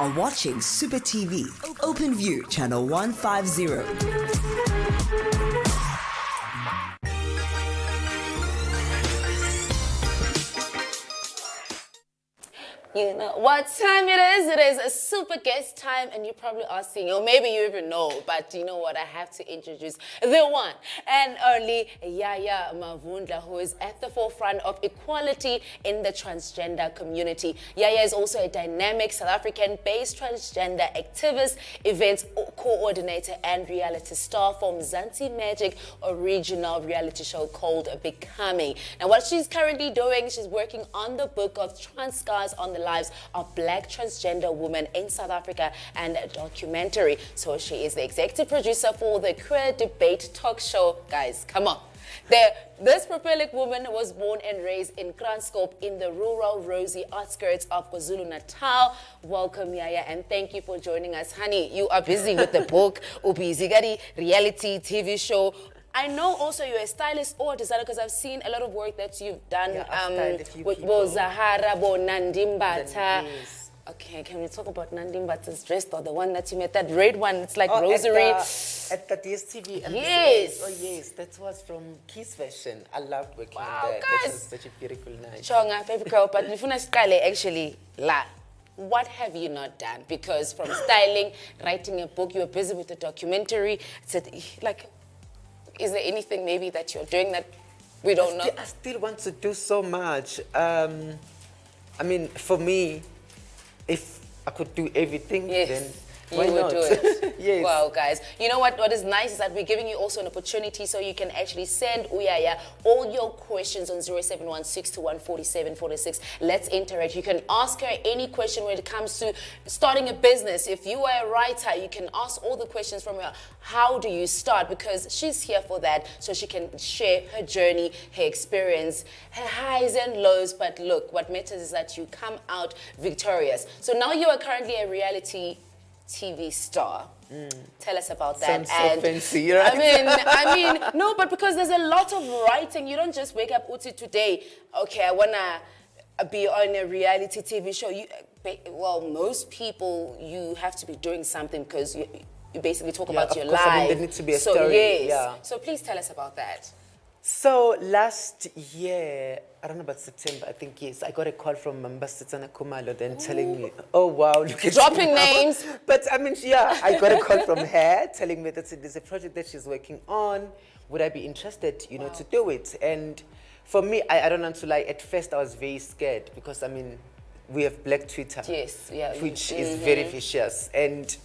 are watching SupaTV, OpenView, channel 150. You know what time it is? It is a super guest time, and you're probably asking, or maybe you even know, but you know what? I have to introduce the one and only Yaya Mavundla, who is at the forefront of equality in the transgender community. Yaya is also a dynamic South African-based transgender activist, events coordinator, and reality star for Mzansi Magic original reality show called Becoming. Now, what she's currently doing, she's working on the book of Trans Scars on the lives of black transgender women in South Africa and a documentary. So she is the executive producer for the Queer Debate talk show. Guys, come on. This prolific woman was born and raised in Kranskop in the rural rosy outskirts of KwaZulu-Natal. Welcome, Yaya, and thank you for joining us. Honey, you are busy with the book, Ubizigari reality TV show. I know also you're a stylist or a designer because I've seen a lot of work that you've done with Zahara, Nandimbata. Yes. Okay, can we talk about Nandimbata's dress, or the one that you made, that red one? It's like rosary. At the DSTV. Yes. Oh, yes. That was from Kiss Fashion. I loved working on Wow, that. guys. That was such a beautiful night. Chonga, baby girl, but Nifuna Skale actually, la. What have you not done? Because from styling, writing a book, you were busy with the documentary. Is there anything maybe that you're doing that we don't know? I still want to do so much. I mean, for me, if I could do everything, then why you would not? do it. Yes. Wow, guys. You know what is nice is that we're giving you also an opportunity so you can actually send Uyaya all your questions on 0716214746. Let's interact. You can ask her any question when it comes to starting a business. If you are a writer, you can ask all the questions from her. How do you start? Because she's here for that, so she can share her journey, her experience, her highs and lows. But look, what matters is that you come out victorious. So now you are currently a reality TV star. Tell us about that. Sounds so fancy, right? I mean, no, but because there's a lot of writing. You don't just wake up, Uti, today, okay, I wanna be on a reality TV show. Well, most people, you have to be doing something because you basically talk about your life. I mean, there needs to be a so, story. Yes. Yeah. So please tell us about that. So last year, around about September, I think, yes, I got a call from Mbasitsana Kumalo then telling me, oh wow, look at Dropping you now. names. But I mean, yeah, I got a call from her telling me that there's a project that she's working on. Would I be interested, you know, to do it? And for me, I don't want to lie, at first I was very scared because, I mean, we have Black Twitter, Yes, yeah. which is very vicious. And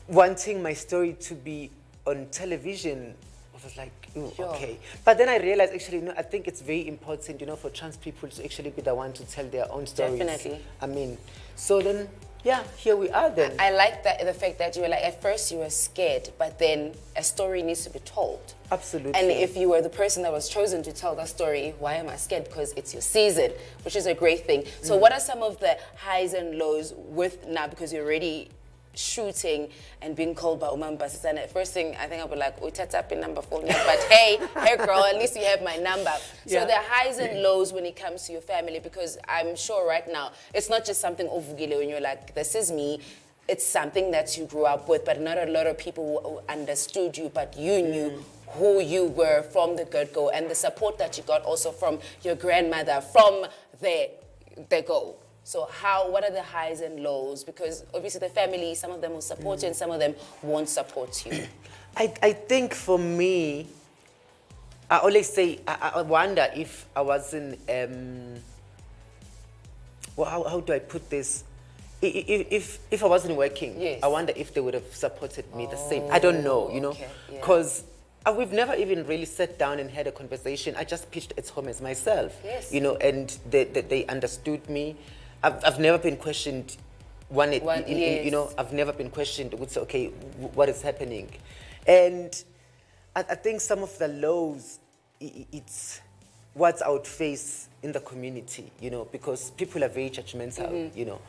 wanting my story to be on television, I was like, ooh, Sure. okay. But then I realized, actually, you know, I think it's very important, you know, for trans people to actually be the one to tell their own stories. Definitely. I mean, so then, yeah, here we are then. I like that, the fact that you were like, at first you were scared, but then a story needs to be told. Absolutely. And if you were the person that was chosen to tell that story, why am I scared? Because it's your season, which is a great thing. So what are some of the highs and lows with now, because you're already shooting and being called by Umam Basisana? First thing, I think I'll be like, tap in number 4 now. But hey girl, at least you have my number. So Yeah. there are highs and lows when it comes to your family, because I'm sure right now, it's not just something ovugile when you're like, this is me. It's something that you grew up with, but not a lot of people who understood you, but you knew who you were from the get-go, and the support that you got also from your grandmother from the go. So what are the highs and lows? Because obviously the family, some of them will support you and some of them won't support you. I think for me, I always say, I wonder if I wasn't, well, how do I put this? If I wasn't working, Yes. I wonder if they would have supported me the same. I don't know, you know, okay, yeah. because we've never even really sat down and had a conversation. I just pitched at home as myself, Yes. you know, and they understood me. I've never been questioned. You know, I've never been questioned. Would say, okay, what is happening? And I think some of the lows, it's what's our face in the community, you know, because people are very judgmental, you know.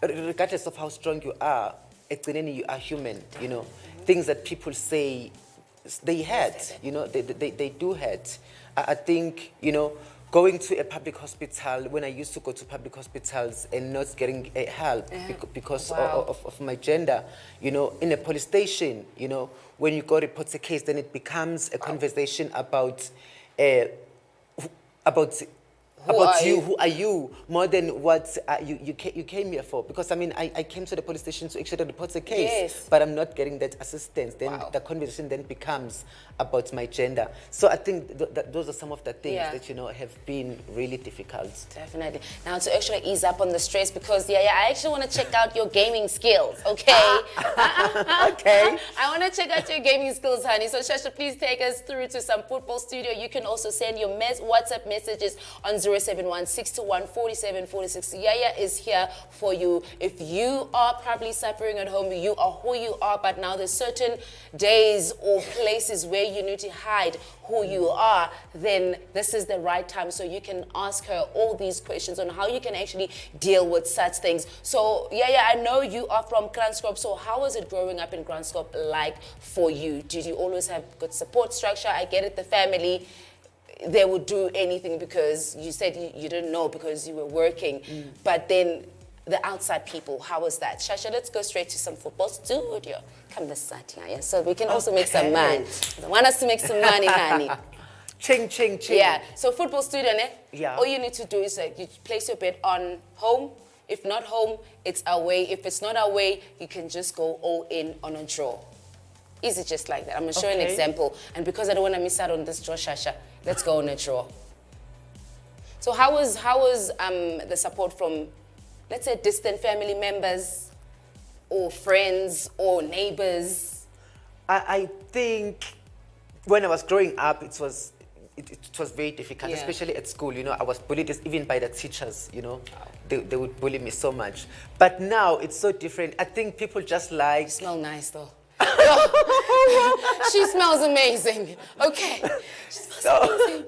Regardless of how strong you are, you are human, you know. Things that people say, they hurt, you know, they do hurt. I think, you know, going to a public hospital when I used to go to public hospitals and not getting help because of my gender. You know, in a police station, you know, when you go report a case, then it becomes a conversation about who are you, more than what you came here for. Because I mean, I came to the police station to actually report a case, but I'm not getting that assistance. Then the conversation then becomes about my gender. So I think those are some of the things that, you know, have been really difficult. Definitely. Now to actually ease up on the stress, because I actually want to check out your gaming skills, okay? Okay. I want to check out your gaming skills, honey. So Shasha, please take us through to some football studio. You can also send your WhatsApp messages on 071-621-4746. Yaya is here for you. If you are probably suffering at home, you are who you are, but now there's certain days or places where you need to hide who you are, then this is the right time. So you can ask her all these questions on how you can actually deal with such things. So Yaya, I know you are from Kranskop. So how was it growing up in Kranskop like for you? Did you always have good support structure? I get it, the family, they would do anything because you said you didn't know because you were working. But then the outside people, how was that? Shasha, let's go straight to some football studio. Come this side, yeah, so we can also make some money. I want us to make some money, honey. Ching, ching, ching. Yeah, so football studio, yeah. All you need to do is you place your bet on home. If not home, it's away. If it's not away, you can just go all in on a draw. Easy, just like that. I'm going to show you an example. And because I don't want to miss out on this draw, Shasha, let's go on a draw. So how was the support from, let's say, distant family members or friends or neighbors? I think when I was growing up, it was very difficult, especially at school. You know, I was bullied even by the teachers, you know. They would bully me so much. But now it's so different. I think people just like... You smell nice, though. She smells amazing. Okay. She smells amazing.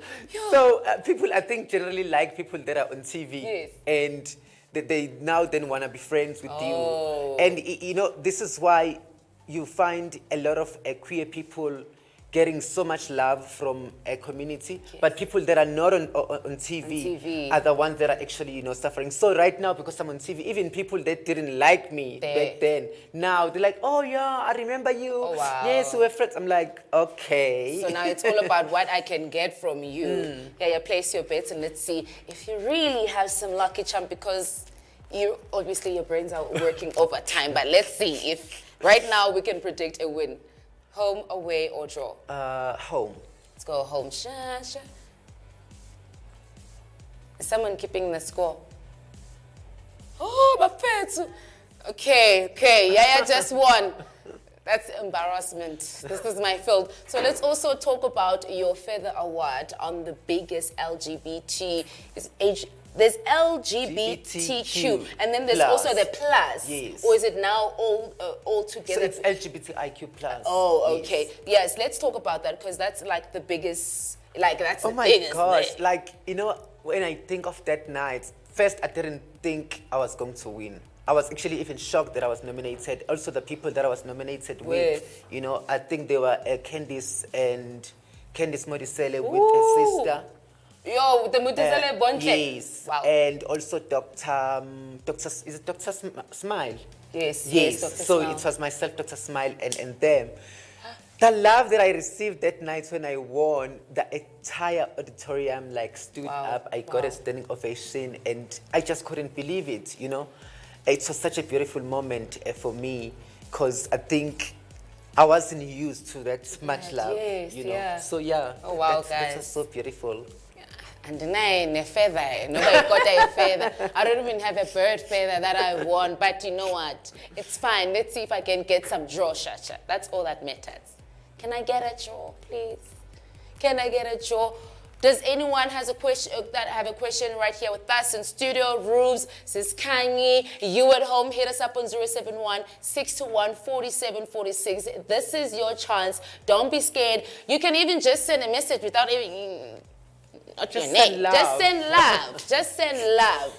So people, I think, generally like people that are on TV. And they now then want to be friends with you. And, you know, this is why you find a lot of queer people getting so much love from a community, but people that are not on TV are the ones that are actually, you know, suffering. So right now, because I'm on TV, even people that didn't like me back then, now they're like, oh yeah, I remember you. Oh, wow. Yes, we were friends. I'm like, okay. So now it's all about what I can get from you. Yeah, place your bets and let's see if you really have some lucky charm, because you obviously your brains are working overtime. But let's see if right now we can predict a win. Home, away, or draw? Home. Let's go home. Shasha. Is someone keeping the score? Oh, my pets. Okay. Yaya just won. That's embarrassment. This is my field. So let's also talk about your Feather Award on the biggest LGBT There's LGBTQ, and then there's also the plus. Yes. Or is it now all together? So it's LGBTIQ plus. Oh, okay. Yes, let's talk about that, because that's like the biggest, like that's the biggest. Oh my gosh, like, you know, when I think of that night, first I didn't think I was going to win. I was actually even shocked that I was nominated. Also the people that I was nominated with, you know, I think they were Candice Modisele with her sister. Yo, the Modisele Bonche. Yes. Wow. And also Dr. Smile? Yes, Dr. So Smile. it was myself, Dr. Smile, and them. The love that I received that night when I won, the entire auditorium like stood up. I got a standing ovation, and I just couldn't believe it, you know. It was such a beautiful moment for me, because I think I wasn't used to that much love, you know. So yeah, oh wow, guys, guys, that was so beautiful. And then a feather, nobody got a feather. I don't even have a bird feather that I won, but you know what? It's fine. Let's see if I can get some draw, Shasha. That's all that matters. Can I get a draw, please? Can I get a draw? Does anyone have a question right here with us in studio? Rubes, says Kanye. You at home, hit us up on 071-621-4746. This is your chance. Don't be scared. You can even just send a message without even... Just send love. Just send love. Just send love.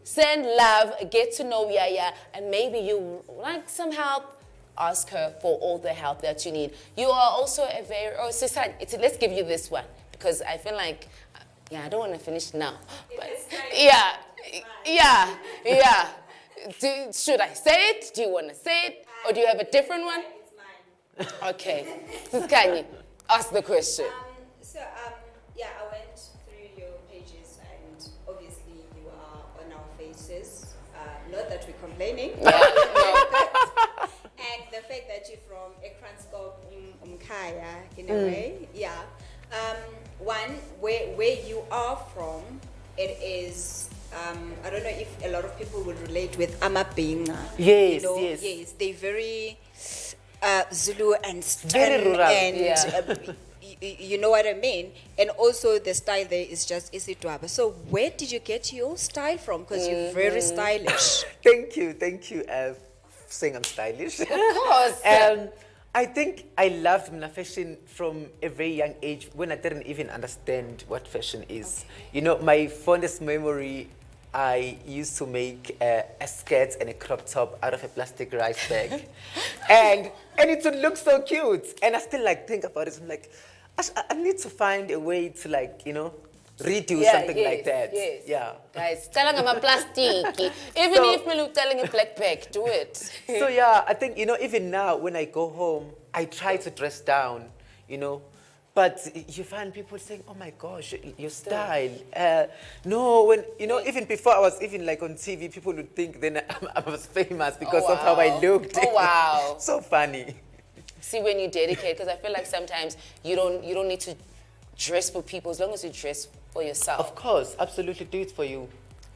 Send love. Get to know Yaya, and maybe you like some help. Ask her for all the help that you need. You are also a very... Oh, Susan, let's give you this one, because I feel like Yeah, I don't want to finish now. But it's kind yeah. Should I say it? Do you want to say it? Or do you have a different one? It's mine. Okay. Kanye, ask the question. Yeah, I went through your pages and obviously you are on our faces. Not that we're complaining. And the fact that you're from Ekranskop Mkaya, in a way, yeah. One, where you are from, it is, I don't know if a lot of people will relate with Amabinga. Yes, you know, yes. Yes, they're very Zulu and stern Very rural. and Yeah. you know what I mean? And also the style there is just Isitwaba. So where did you get your style from? Because you're very stylish. Thank you saying I'm stylish. Of course. I think I loved fashion from a very young age when I didn't even understand what fashion is. You know, my fondest memory, I used to make a skirt and a crop top out of a plastic rice bag. and it would look so cute. And I still think about it. I'm like, I need to find a way to redo something like that. Yes. Yeah. Guys, telling them a plastic. Even if we look telling a black bag, do it. So yeah, I think, even now when I go home, I try to dress down, but you find people saying, oh my gosh, your style. No, when, even before I was even on TV, people would think then I was famous because of how I looked. Oh, wow. So funny. See, when you dedicate, because I feel like sometimes you don't need to dress for people as long as you dress for yourself. Of course, absolutely, do it for you.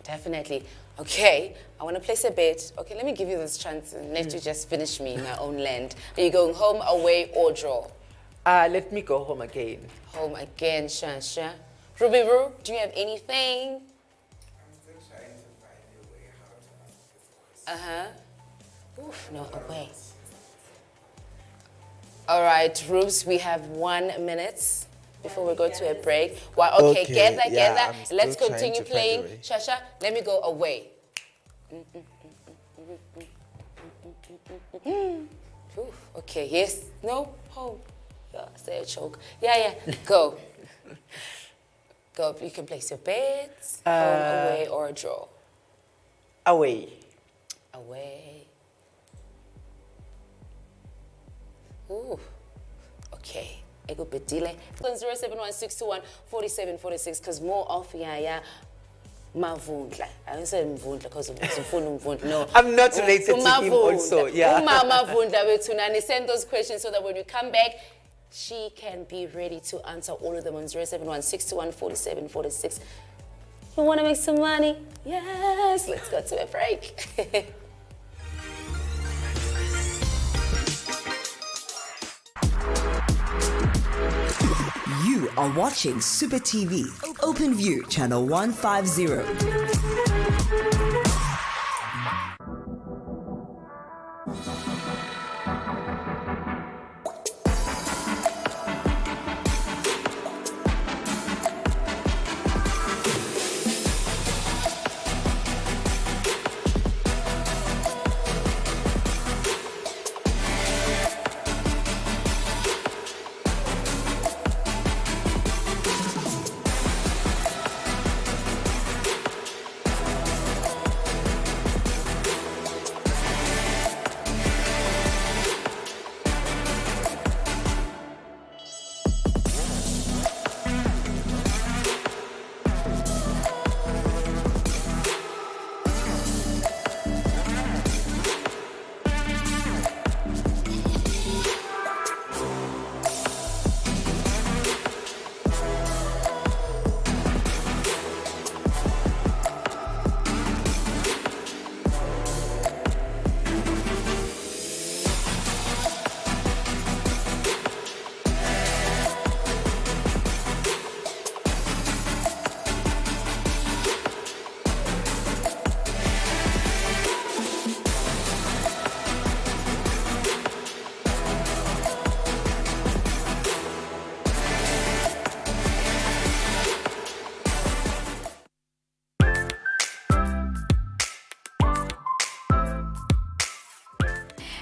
Definitely. Okay, I want to place a bet. Okay, let me give you this chance and let you just finish me in my own land. Are you going home, away, or draw? Let me go home again. Home again, Shansha. Ruby Roo, do you have anything? I'm still trying to find a way how to ask this question. Oof, no, away. All right, Rubes, we have 1 minute before we go to a break. Well, okay, Okay, gather. I'm still Let's trying continue to find a playing. way. Shasha, let me go away. Oof, okay, yes, no, home. Yeah, say a choke. Yeah, go. Go, you can place your bets, home, away, or a draw. Away. Away. Ooh, okay. Ego bedile. It's on 0716214746 because more of Yaya Mavundla. I don't say Mavundla because it's Mavundla. No. I'm not related to him also. Yeah. Mavundla will tunani. Send those questions so that when you come back, she can be ready to answer all of them on 0716214746. You want to make some money? Yes. Let's go to a break. You are watching Super TV, OpenView channel 150.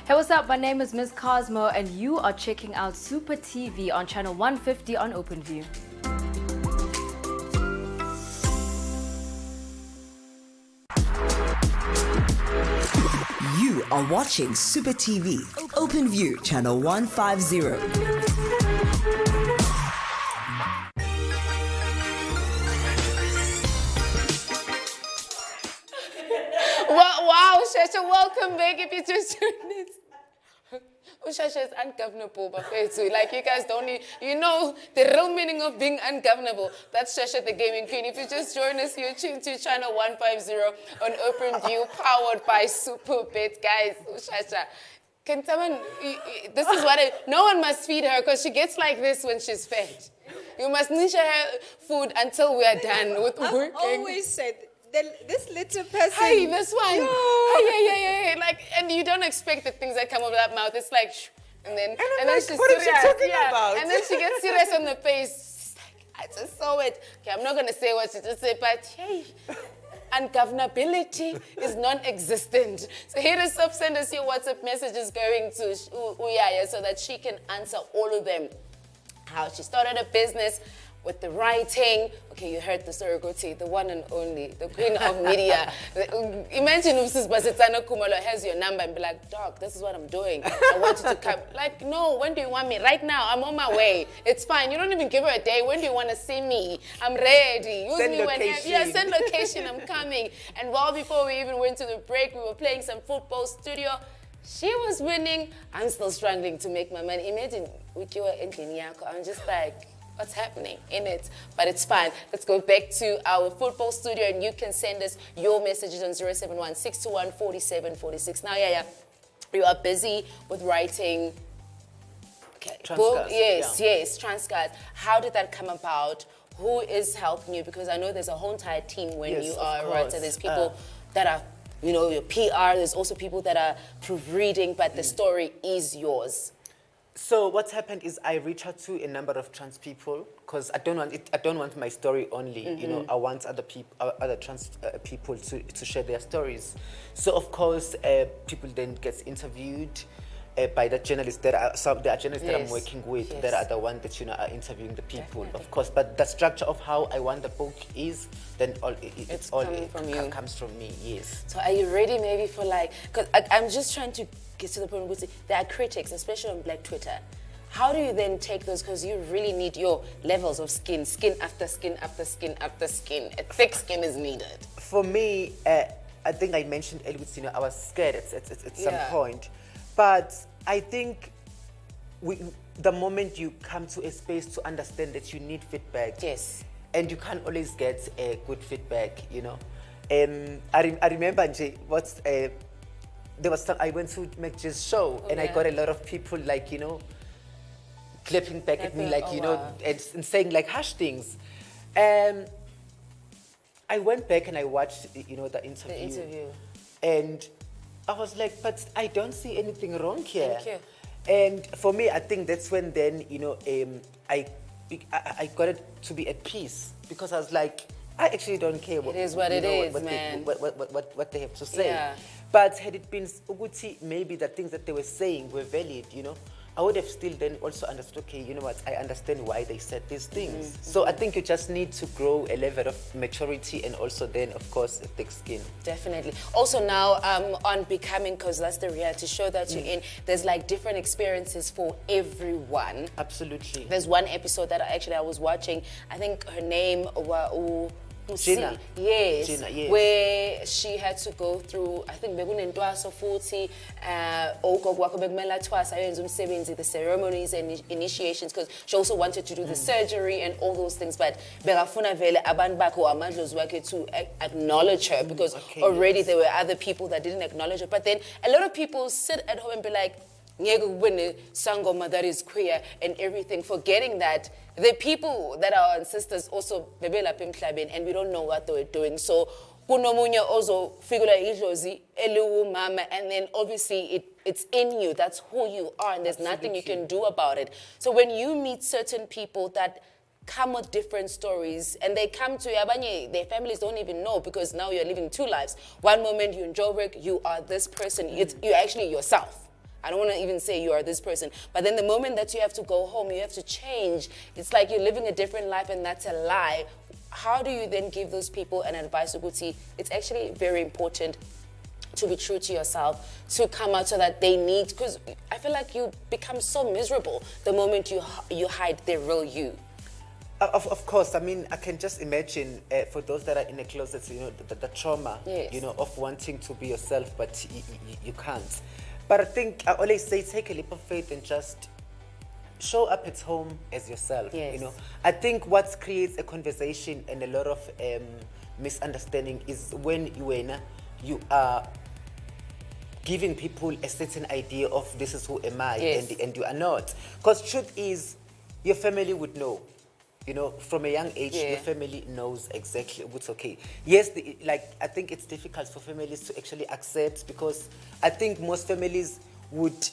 Hey, what's up? My name is Miss Cosmo, and you are checking out Super TV on channel 150 on OpenView. are watching Super TV, OpenView channel 150. Wow, Shasha, welcome back. If you just joined us. Shasha is ungovernable, but like you guys don't need, you know the real meaning of being ungovernable. That's Shasha the Gaming Queen. If you just join us, you're tuned to channel 150 on OpenView, powered by SupaBet. Guys, Shasha, can someone, this is what no one must feed her because she gets like this when she's fed. You must niche her food until we are done with working. I've always said, this little person. Hey, this one. No. Hey, like, and you don't expect the things that come out of that mouth. It's like, shh, and then like, she's what is serious. she talking about? And then she gets serious on the face. She's like, I just saw it. Okay, I'm not gonna say what she just said, but hey, ungovernability is non-existent. So hit us up, send us your WhatsApp messages going to Uyaya so that she can answer all of them. How she started a business with the writing. Okay, you heard the story, the one and only, the queen of media. Imagine if Mrs. Basitano Kumalo has your number and be like, dog, this is what I'm doing. I want you to come. Like, no, when do you want me? Right now, I'm on my way. It's fine. You don't even give her a day. When do you want to see me? I'm ready. Use Send me location. Yeah, send location, I'm coming. And while before we even went to the break, we were playing some football studio. She was winning. I'm still struggling to make my money. Imagine, I'm just like, what's happening in it? But it's fine. Let's go back to our football studio and you can send us your messages on 071-621-4746. Now, you are busy with writing. Okay. Transcast, Yes, Transcast. How did that come about? Who is helping you? Because I know there's a whole entire team when you are a writer. There's people that are, your PR. There's also people that are proofreading, but the story is yours. So what's happened is I reach out to a number of trans people because I don't want my story only. I want other trans people to share their stories. So of course, people then get interviewed by the journalists that are journalists that I'm working with. That are the ones that are interviewing the people, of course. But the structure of how I want the book is then it comes from me. Yes. So are you ready maybe for because I'm just trying to get to the point where there are critics, especially on Black Twitter. How do you then take those? Because you really need your levels of skin after skin after skin after skin. A thick skin is needed. For me, I think I mentioned earlier, I was scared at some point. But I think the moment you come to a space to understand that you need feedback. Yes. And you can't always get good feedback, I remember, there was I went to McG's show and I got a lot of people clapping back at me and saying harsh things. And I went back and I watched the interview. And I was like, but I don't see anything wrong here. Thank you. And for me, I think that's when then I got it to be at peace because I was like, I actually don't care what they have to say. Yeah. But had it been Uguti, maybe the things that they were saying were valid, I would have still then also understood, okay, you know what, I understand why they said these things. So I think you just need to grow a level of maturity and also then, of course, a thick skin. Definitely. Also now on Becoming, because that's the reality show that you're in, there's different experiences for everyone. Absolutely. There's one episode that I was watching. I think her name was Gina. Yes. Gina, yes. Where she had to go through, I think, bekunentwaso futhi ogogo wakho bekumela twasa ayenza umsebenzi, the ceremonies and initiations, because she also wanted to do the surgery and all those things, but bekafuna vele abantu bakho amadlozi wakhe to acknowledge her, because already there were other people that didn't acknowledge her. But then a lot of people sit at home and be like, sangoma that is queer and everything, forgetting that the people that are our ancestors also bebelapha emhlabeni and we don't know what they were doing. So kunomunye ozo figura idlozi mama, and then obviously it's in you. That's who you are, and there's nothing you can do about it. So when you meet certain people that come with different stories, and they come to you, their families don't even know, because now you're living two lives. One moment you're in Joburg, you are this person. You're actually yourself. I don't want to even say you are this person. But then the moment that you have to go home, you have to change. It's like you're living a different life, and that's a lie. How do you then give those people an advice? It's actually very important to be true to yourself, to come out so that they need, because I feel like you become so miserable the moment you hide the real you. Of course, I mean, I can just imagine for those that are in a closet, you know, the trauma, Yes. you know, of wanting to be yourself, but you can't. But I think I always say take a leap of faith and just show up at home as yourself. Yes. You know, I think what creates a conversation and a lot of misunderstanding is when you are giving people a certain idea of this is who am I, Yes. and you are not. Because truth is, your family would know. You know, from a young age, Yeah. your family knows exactly what's okay. Yes, I think it's difficult for families to actually accept, because I think most families would,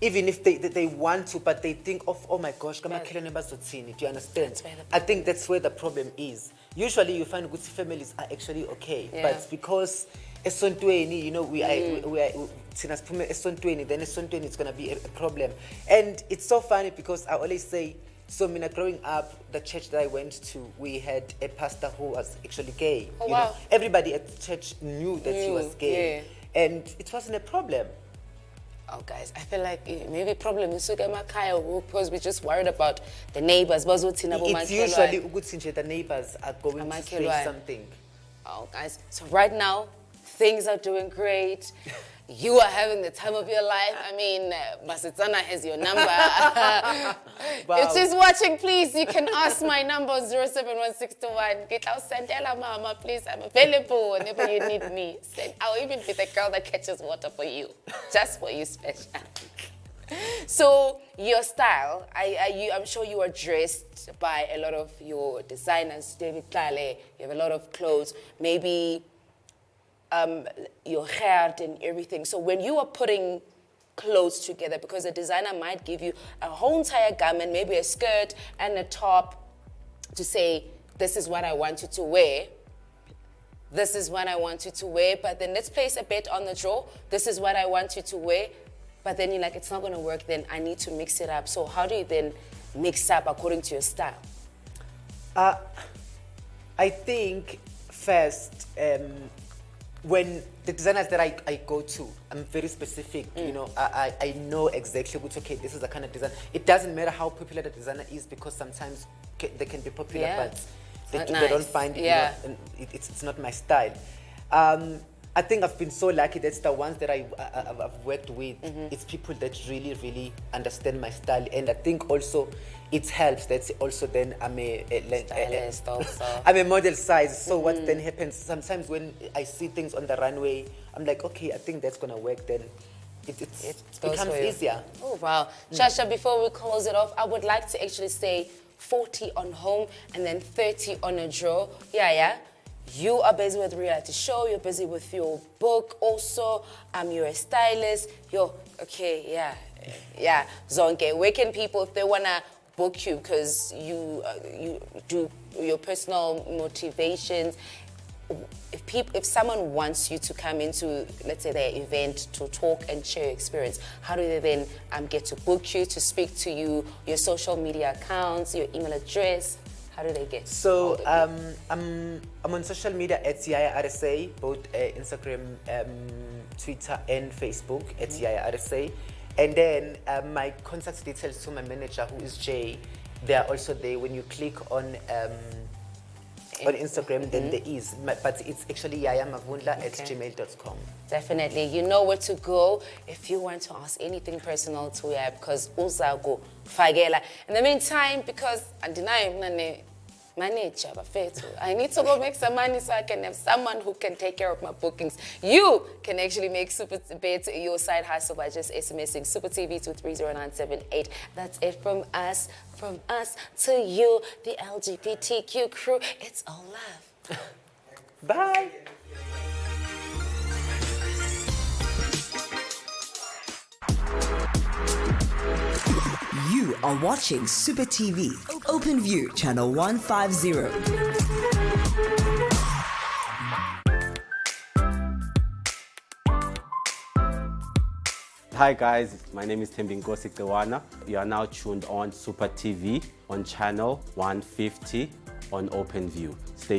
even if they want to, but they think of, oh my gosh, do you understand? I think that's where the problem is. Usually you find good families are actually okay, Yeah. but because esontweni, you know, we are esontweni, then esontweni is going to be a problem. And it's so funny because I always say, so growing up, the church that I went to, we had a pastor who was actually gay. Oh, you wow. know, everybody at church knew that he was gay, and it wasn't a problem. Oh, guys, I feel like maybe problem is because we're just worried about the neighbors. It's usually ukuthi the neighbors are going to say something. Oh, guys, so right now, things are doing great. You are having the time of your life. I mean, Basitsana has your number. If she's watching, please, you can ask my number 07161. Get out, Sandela Mama, please. I'm available whenever you need me. I'll even be the girl that catches water for you, just for you special. So your style, I'm sure you are dressed by a lot of your designers, David Tlale. You have a lot of clothes, maybe your hair and everything. So when you are putting clothes together, because a designer might give you a whole entire garment, maybe a skirt and a top, to say, this is what I want you to wear. This is what I want you to wear, but then let's place a bet on the draw. This is what I want you to wear, but then you're like, it's not gonna work, then I need to mix it up. So how do you then mix up according to your style? I think first, when the designers that I go to, I'm very specific, you know, I know exactly what's okay, this is the kind of design. It doesn't matter how popular the designer is, because sometimes they can be popular, but they don't find, you know, it's not my style. I think I've been so lucky that the ones that I've worked with, it's people that really, really understand my style. And I think also it helps that also then I'm a stylist also. I'm a model size. So what then happens, sometimes when I see things on the runway, I'm like, okay, I think that's going to work, then it becomes easier. Oh, wow. Shasha, before we close it off, I would like to actually say 40 on home and then 30 on a draw. Yeah. You are busy with reality show, you're busy with your book also, you're a stylist, Zonke, where can people, if they want to book you, because you do your personal motivations, if someone wants you to come into, let's say, their event to talk and share your experience, how do they then get to book you, to speak to you, your social media accounts, your email address? How do they get? So I'm on social media at Yaya RSA, both Instagram, Twitter, and Facebook at Yaya RSA. And then my contact details to my manager, who is Jay, they are also there. When you click on Instagram, then there is. But it's actually Yaya Mavundla at gmail.com. Definitely. You know where to go if you want to ask anything personal to Yaya, because uzago fagela. In the meantime, because manager, I need to go make some money so I can have someone who can take care of my bookings. You can actually make SupaTV your side hustle by just SMSing SupaTV to 30978. That's it from us to you, the LGBTQ crew. It's all love. Bye. You are watching SupaTV, OpenView, channel 150. Hi guys, my name is Tembinkosi Kewana. You are now tuned on SupaTV on channel 150 on OpenView. Stay